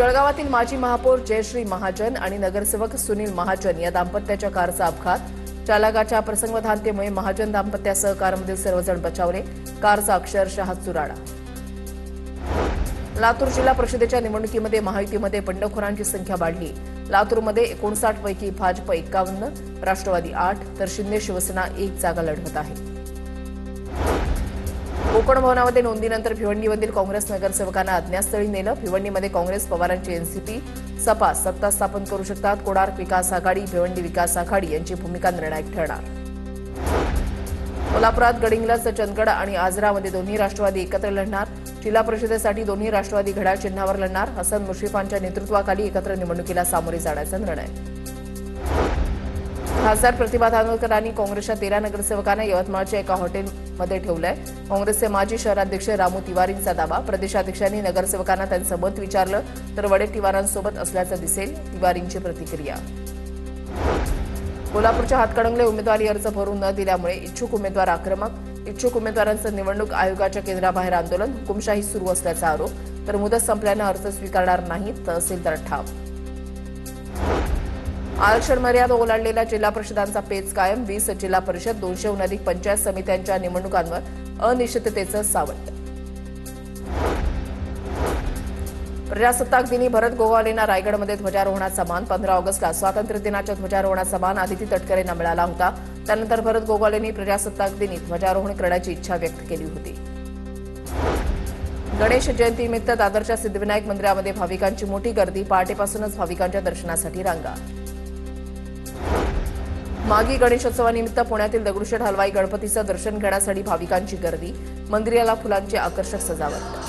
जळगावातील माजी महापौर जयश्री महाजन आणि नगरसेवक सुनील महाजन या दाम्पत्याच्या कारचा अपघात। चालकाच्या प्रसंगवधानतेमुळे महाजन दाम्पत्यासह कारमधील सर्वजण बचावले। कारचा अक्षरशः चुराडा। लातूर जिल्हा परिषदेच्या निवडणुकीमध्ये महायुतीमध्ये बंडखोरांची संख्या वाढली। लातूरमध्ये 59 पैकी भाजप 51, राष्ट्रवादी 8 तर शिंदे शिवसेना 1 जागा लढवत आहे। कोकण भवनामध्ये नोंदीनंतर भिवंडीमधील काँग्रेस नगरसेवकांना अज्ञातस्थळी नेलं। भिवंडीमध्ये काँग्रेस पवारांची एनसीपी सपा सत्ता स्थापन करू शकतात। कोणार्क विकास आघाडी भिवंडी विकास आघाडी यांची भूमिका निर्णायक ठरणार। कोल्हापुरात गडिंग्लज चंदगड आणि आजरामध्ये दोन्ही राष्ट्रवादी एकत्र लढणार। जिल्हा परिषदेसाठी दोन्ही राष्ट्रवादी घड्याळ चिन्हावर लढणार। हसन मुश्रीफांच्या नेतृत्वाखाली एकत्र निवडणुकीला सामोरे जाण्याचा निर्णय। खासदार प्रतिभा धानोरकरांनी काँग्रेसच्या 13 नगरसेवकांना यवतमाळच्या एका हॉटेलमध्ये ठेवलंय। काँग्रेसचे माजी शहराध्यक्ष रामू तिवारींचा दावा। प्रदेशाध्यक्षांनी नगरसेवकांना त्यांचं मत विचारलं तर वडेट्टीवारांसोबत असल्याचं दिसेल, तिवारींची प्रतिक्रिया। कोल्हापूरच्या हातकणंगले उमेदवारी अर्ज भरून न दिल्यामुळे इच्छुक उमेदवार आक्रमक। इच्छुक उमेदवारांचं निवडणूक आयोगाच्या केंद्राबाहेर आंदोलन। हुकुमशाही सुरू असल्याचा आरोप तर मुदत संपल्यानं अर्ज स्वीकारणार नाहीत, तहसीलदार ठाव। आरक्षण मर्यादा ओलांडलेल्या जिल्हा परिषदांचा पेच कायम। 20 जिल्हा परिषद 200हून अधिक पंचायत समित्यांच्या निवडणुकांवर अनिश्चिततेचं सावट। प्रजासत्ताक दिनी भरत गोगावलेंना रायगडमध्ये ध्वजारोहणाचा मान। 15 ऑगस्टला स्वातंत्र्य दिनाच्या ध्वजारोहणाचा मान आदिती तटकरेंना मिळाला होता। त्यानंतर भरत गोगावलेंनी प्रजासत्ताक दिनी ध्वजारोहण करण्याची इच्छा व्यक्त केली होती। गणेश जयंतीनिमित्त दादरच्या सिद्धिविनायक मंदिरामध्ये भाविकांची मोठी गर्दी। पहाटेपासूनच भाविकांच्या दर्शनासाठी रांगा। मागी गणेशोत्सवानिमित्त पुण्यातील दगडूशेठ हलवाई गणपतीचं दर्शन घेण्यासाठी भाविकांची गर्दी। मंदिराला फुलांची आकर्षक सजावट।